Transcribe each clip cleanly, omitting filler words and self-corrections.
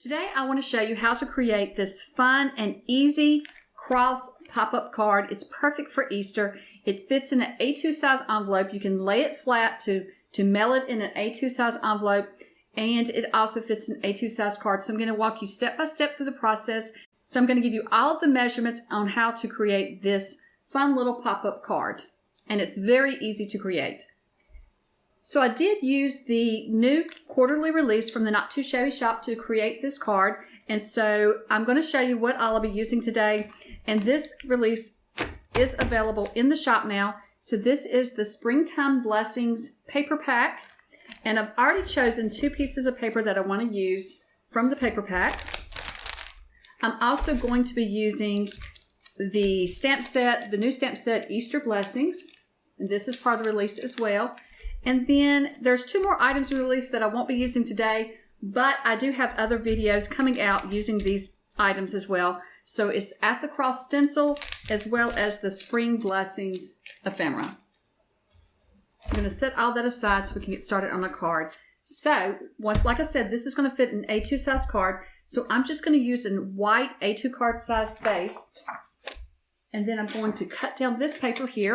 Today I want to show you how to create this fun and easy cross pop-up card. It's perfect for Easter. It fits in an A2 size envelope. You can lay it flat to mail it in an A2 size envelope, and it also fits in an A2 size card. So I'm going to walk you step by step through the process. So I'm going to give you all of the measurements on how to create this fun little pop-up card, and it's very easy to create. So I did use the new quarterly release from the Not Too Shabby shop to create this card. And so I'm going to show you what I'll be using today. And this release is available in the shop now. So this is the Springtime Blessings paper pack. And I've already chosen 2 pieces of paper that I want to use from the paper pack. I'm also going to be using the stamp set, the new stamp set, Easter Blessings. And this is part of the release as well. And then there's 2 more items in the release that I won't be using today, but I do have other videos coming out using these items as well. So it's at the cross stencil as well as the Spring Blessings ephemera. I'm going to set all that aside so we can get started on the card. So, like I said, this is going to fit in an A2 size card. So I'm just going to use a white A2 card size base. And then I'm going to cut down this paper here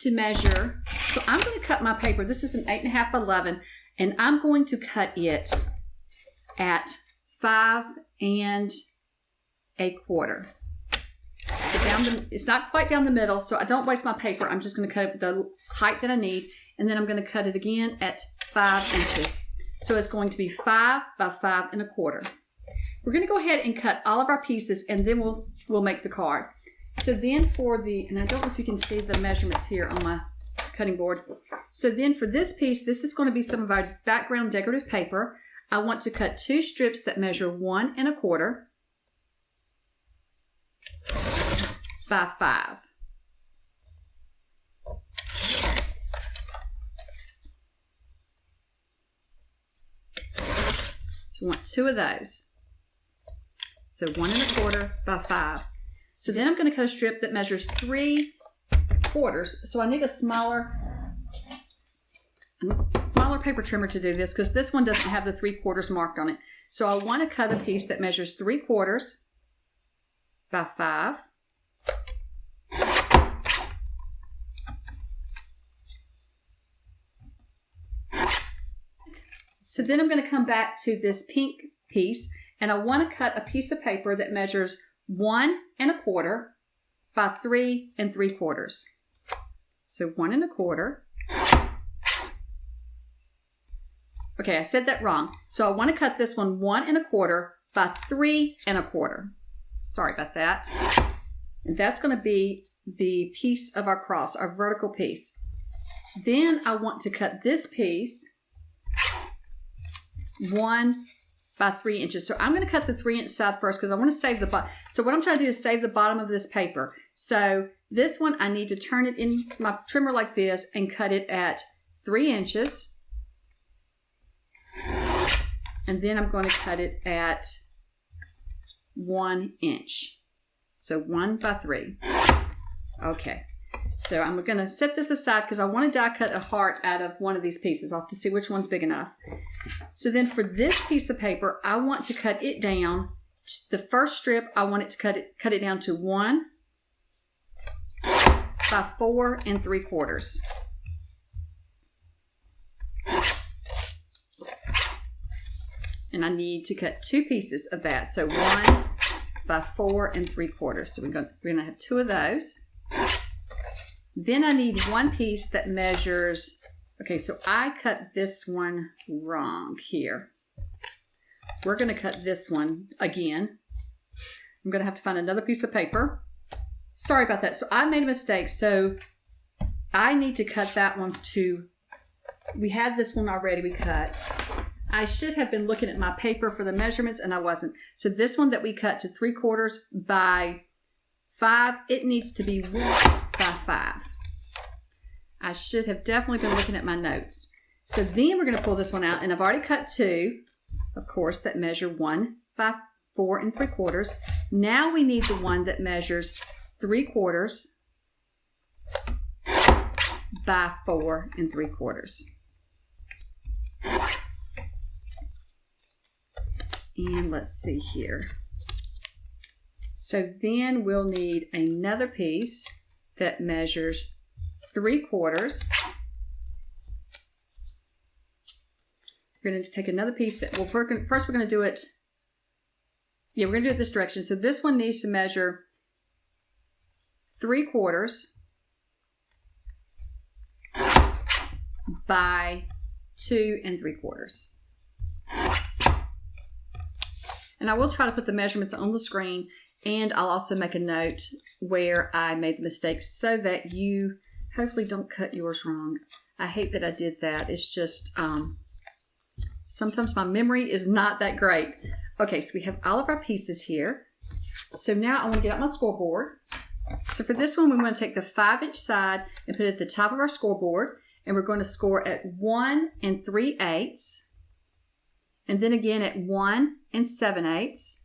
to measure. So I'm going to cut my paper. This is an 8.5 by 11, and I'm going to cut it at 5 1/4. So it's not quite down the middle, so I don't waste my paper. I'm just going to cut it the height that I need, and then I'm going to cut it again at 5 inches. So it's going to be 5 by 5 1/4. We're going to go ahead and cut all of our pieces, and then we'll make the card. So then and I don't know if you can see the measurements here on my cutting board. So then for this piece, this is going to be some of our background decorative paper. I want to cut 2 strips that measure 1 1/4 by 5. So I want 2 of those. So 1 1/4 by 5. So then I'm going to cut a strip that measures 3/4. So I need a smaller paper trimmer to do this because this one doesn't have the 3/4 marked on it. So I want to cut a piece that measures 3/4 by 5. So then I'm going to come back to this pink piece, and I want to cut a piece of paper that measures 1 1/4 by 3 3/4. So 1 1/4. Okay, I said that wrong. So I want to cut this one 1 1/4 by 3 1/4. Sorry about that. And that's going to be the piece of our cross, our vertical piece. Then I want to cut this piece 1 by 3 inches. So I'm going to cut the 3-inch side first because I want to save the bottom. So what I'm trying to do is save the bottom of this paper. So this one, I need to turn it in my trimmer like this and cut it at 3 inches. And then I'm going to cut it at 1 inch. So 1 by 3. Okay. So I'm going to set this aside because I want to die cut a heart out of one of these pieces. I'll have to see which one's big enough. So then for this piece of paper, I want to cut it down. The first strip, I want it to cut it down to 1 by 4 3/4. And I need to cut 2 pieces of that. So 1 by 4 3/4. So we're going to have 2 of those. Then I need 1 piece that measures, okay, so I cut this one wrong here. We're going to cut this one again. I'm going to have to find another piece of paper. Sorry about that. So I made a mistake. So I need to cut that one we had this one already we cut. I should have been looking at my paper for the measurements, and I wasn't. So this one that we cut to 3/4 by 5, it needs to be 1 by 5. I should have definitely been looking at my notes. So then we're going to pull this one out, and I've already cut 2, of course, that measure 1 by 4 3/4. Now we need the one that measures 3/4 by 4 3/4. And let's see here. So then we'll need another piece that measures 3/4. We're going to take another piece that, well, first we're going to do it, we're going to do it this direction. So this one needs to measure 3/4 by 2 3/4. And I will try to put the measurements on the screen, and I'll also make a note where I made the mistakes so that you hopefully don't cut yours wrong. I hate that I did that. It's just, sometimes my memory is not that great. Okay, so we have all of our pieces here. So now I want to get out my scoreboard. So for this one, we want to take the 5-inch side and put it at the top of our scoreboard. And we're going to score at 1 3/8. And then again at 1 7/8.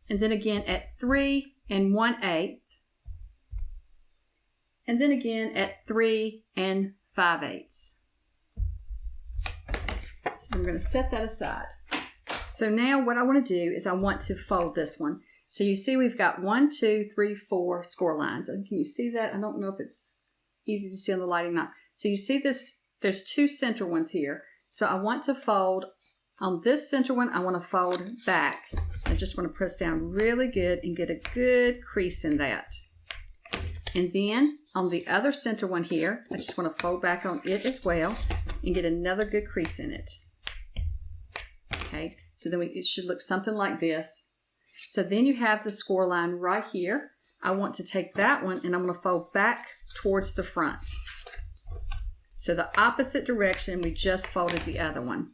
And then again at 3 1/8. And then again at 3 5/8. So I'm going to set that aside. So now what I want to do is I want to fold this one. So you see we've got 1, 2, 3, 4 score lines. And can you see that? I don't know if it's easy to see on the lighting now. So you see this, there's 2 center ones here. So I want to fold on this center one. I want to fold back. I just want to press down really good and get a good crease in that. And then on the other center one here, I just want to fold back on it as well and get another good crease in it. Okay, so then it should look something like this. So then you have the score line right here. I want to take that one and I'm going to fold back towards the front. So the opposite direction, we just folded the other one.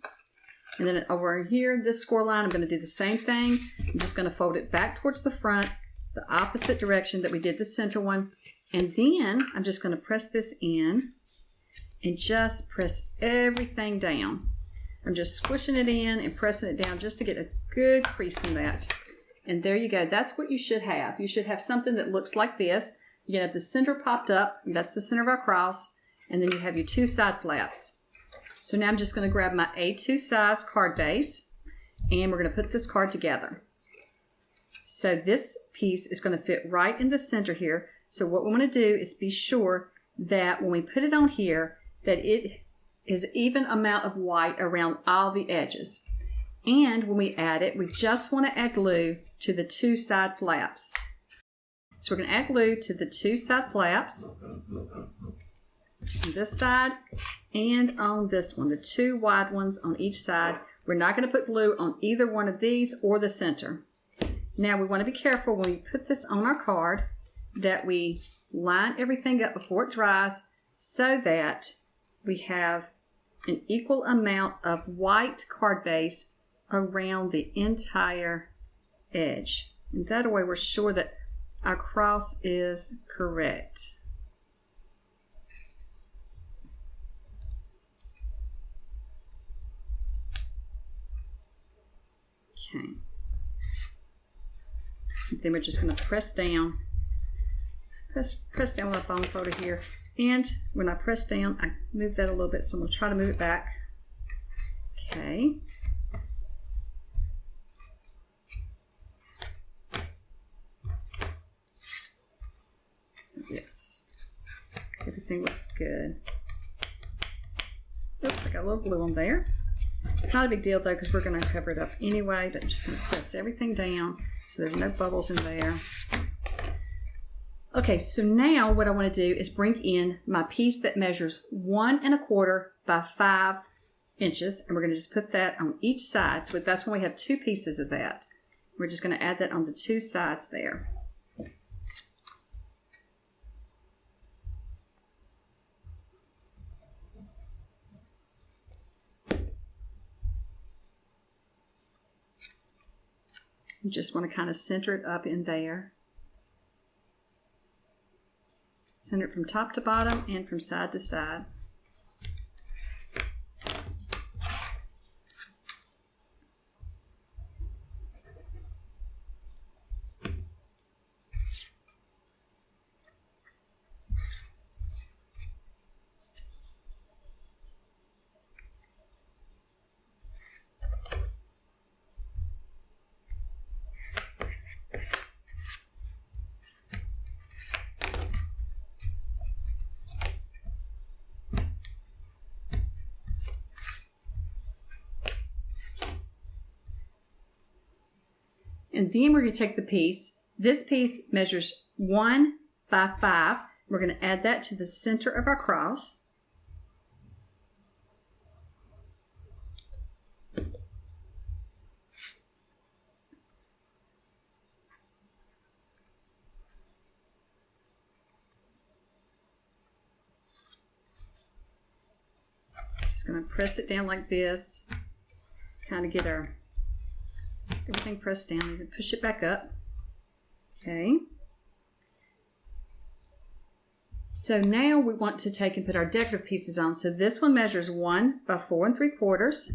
And then over here, this score line, I'm going to do the same thing. I'm just going to fold it back towards the front, the opposite direction that we did the center one. And then I'm just going to press this in and just press everything down. I'm just squishing it in and pressing it down just to get a good crease in that. And there you go. That's what you should have. You should have something that looks like this. You have the center popped up. That's the center of our cross. And then you have your 2 side flaps. So now I'm just going to grab my A2 size card base and we're going to put this card together. So this piece is going to fit right in the center here. So what we want to do is be sure that when we put it on here, that it is even amount of white around all the edges. And when we add it, we just want to add glue to the 2 side flaps. So we're going to add glue to the 2 side flaps on this side and on this one, the 2 wide ones on each side. We're not going to put glue on either one of these or the center. Now we want to be careful when we put this on our card that we line everything up before it dries so that we have an equal amount of white card base around the entire edge. And that way we're sure that our cross is correct. Okay. And then we're just going to press down. Press down with my bone folder here. And when I press down, I move that a little bit, so I'm going to try to move it back. Okay. Yes. Everything looks good. Oops, I got a little glue on there. It's not a big deal though because we're going to cover it up anyway, but I'm just going to press everything down so there's no bubbles in there. Okay, so now what I want to do is bring in my piece that measures 1 1/4 by 5 inches, and we're going to just put that on each side. So that's when we have 2 pieces of that. We're just going to add that on the 2 sides there. You just want to kind of center it up in there. Center it from top to bottom and from side to side. And then we're going to take the piece. This piece measures 1 by 5. We're going to add that to the center of our cross. Just going to press it down like this, kind of get our everything pressed down. You can push it back up. Okay. So now we want to take and put our decorative pieces on. So this one measures 1 by 4 3/4,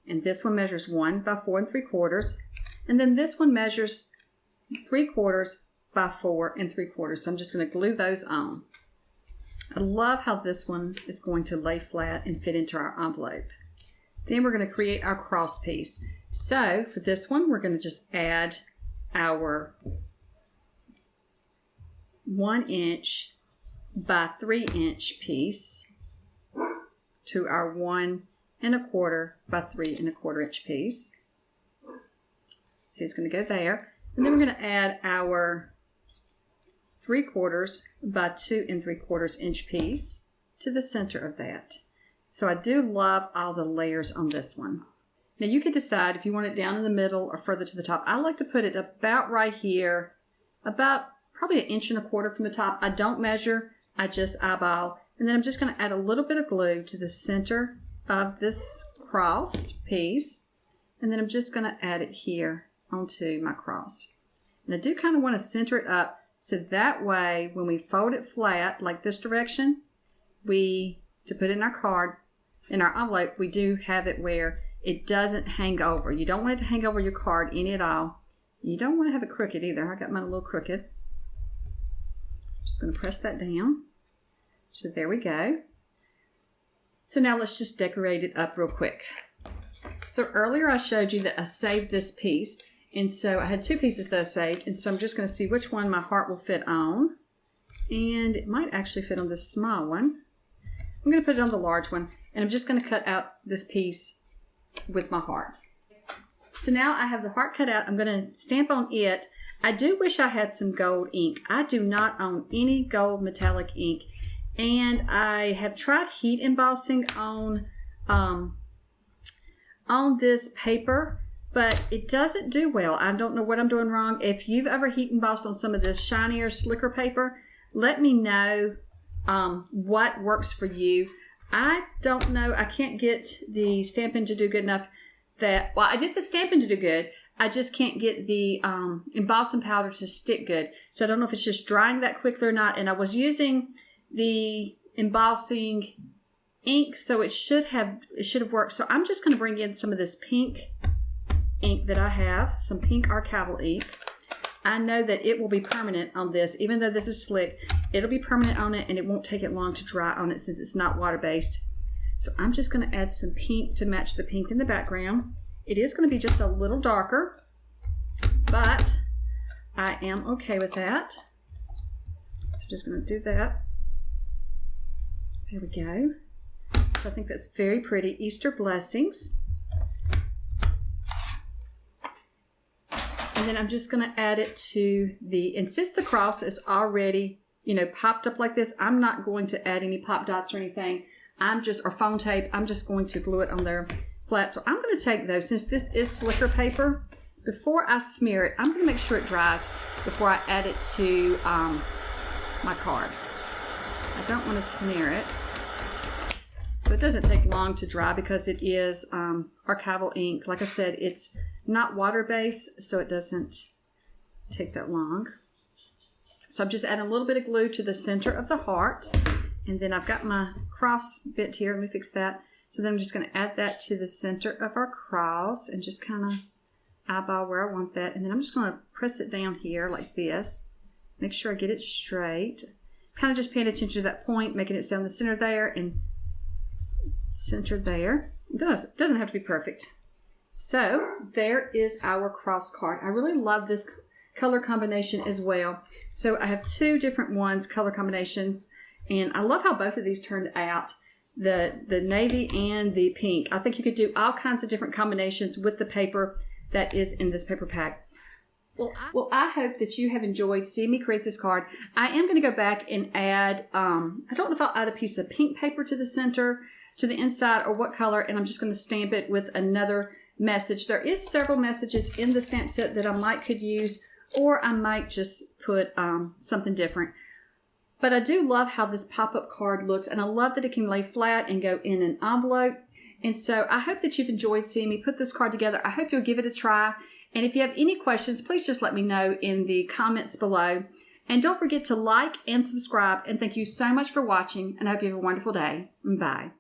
and this one measures 1 by 4 3/4, and then this one measures 3/4 by 4 3/4. So I'm just going to glue those on. I love how this one is going to lay flat and fit into our envelope. Then we're going to create our cross piece. So for this one, we're going to just add our 1 inch by 3 inch piece to our 1 1/4 by 3 1/4 inch piece. See, it's going to go there. And then we're going to add our 3/4 by 2 3/4 inch piece to the center of that. So I do love all the layers on this one. Now you could decide if you want it down in the middle or further to the top. I like to put it about right here, about probably 1 1/4 inches from the top. I don't measure, I just eyeball. And then I'm just going to add a little bit of glue to the center of this cross piece. And then I'm just going to add it here onto my cross. And I do kind of want to center it up so that way when we fold it flat like this direction, to put it in our card, in our envelope, we do have it where it doesn't hang over. You don't want it to hang over your card any at all. You don't want to have it crooked either. I got mine a little crooked. Just going to press that down. So there we go. So now let's just decorate it up real quick. So earlier I showed you that I saved this piece. And so I had 2 pieces that I saved. And so I'm just going to see which one my heart will fit on. And it might actually fit on this small one. I'm going to put it on the large one. And I'm just going to cut out this piece with my heart. So now I have the heart cut out. I'm going to stamp on it. I do wish I had some gold ink. I do not own any gold metallic ink. And I have tried heat embossing on this paper, but it doesn't do well. I don't know what I'm doing wrong. If you've ever heat embossed on some of this shinier, slicker paper, let me know what works for you. I don't know. I can't get the stamping to do good enough that, well, I did the stamping to do good. I just can't get the embossing powder to stick good. So I don't know if it's just drying that quickly or not. And I was using the embossing ink, so it should have worked. So I'm just going to bring in some of this pink ink that I have, some pink archival ink. I know that it will be permanent on this, even though this is slick. It'll be permanent on it, and it won't take it long to dry on it since it's not water-based. So I'm just going to add some pink to match the pink in the background. It is going to be just a little darker, but I am okay with that. So I'm just going to do that. There we go. So I think that's very pretty. Easter blessings. And then I'm just going to add it to and since the cross is already, popped up like this, I'm not going to add any pop dots or anything. Or foam tape, I'm just going to glue it on there flat. So I'm going to take those, since this is slicker paper, before I smear it, I'm going to make sure it dries before I add it to my card. I don't want to smear it. So it doesn't take long to dry because it is archival ink. Like I said, it's not water-based, so it doesn't take that long. So I'm just adding a little bit of glue to the center of the heart. And then I've got my cross bit here. Let me fix that. So then I'm just going to add that to the center of our cross and just kind of eyeball where I want that. And then I'm just going to press it down here like this. Make sure I get it straight. Kind of just paying attention to that point, making it down the center there and center there. It doesn't have to be perfect. So there is our cross card. I really love this color combination as well. So I have 2 different ones, color combinations. And I love how both of these turned out, the navy and the pink. I think you could do all kinds of different combinations with the paper that is in this paper pack. Well, I hope that you have enjoyed seeing me create this card. I am going to go back and add, I don't know if I'll add a piece of pink paper to the center, to the inside, or what color, and I'm just going to stamp it with another message. There is several messages in the stamp set that I could use, or I might just put something different. But I do love how this pop-up card looks, and I love that it can lay flat and go in an envelope. And so I hope that you've enjoyed seeing me put this card together. I hope you'll give it a try. And if you have any questions, please just let me know in the comments below. And don't forget to like and subscribe. And thank you so much for watching, and I hope you have a wonderful day. Bye.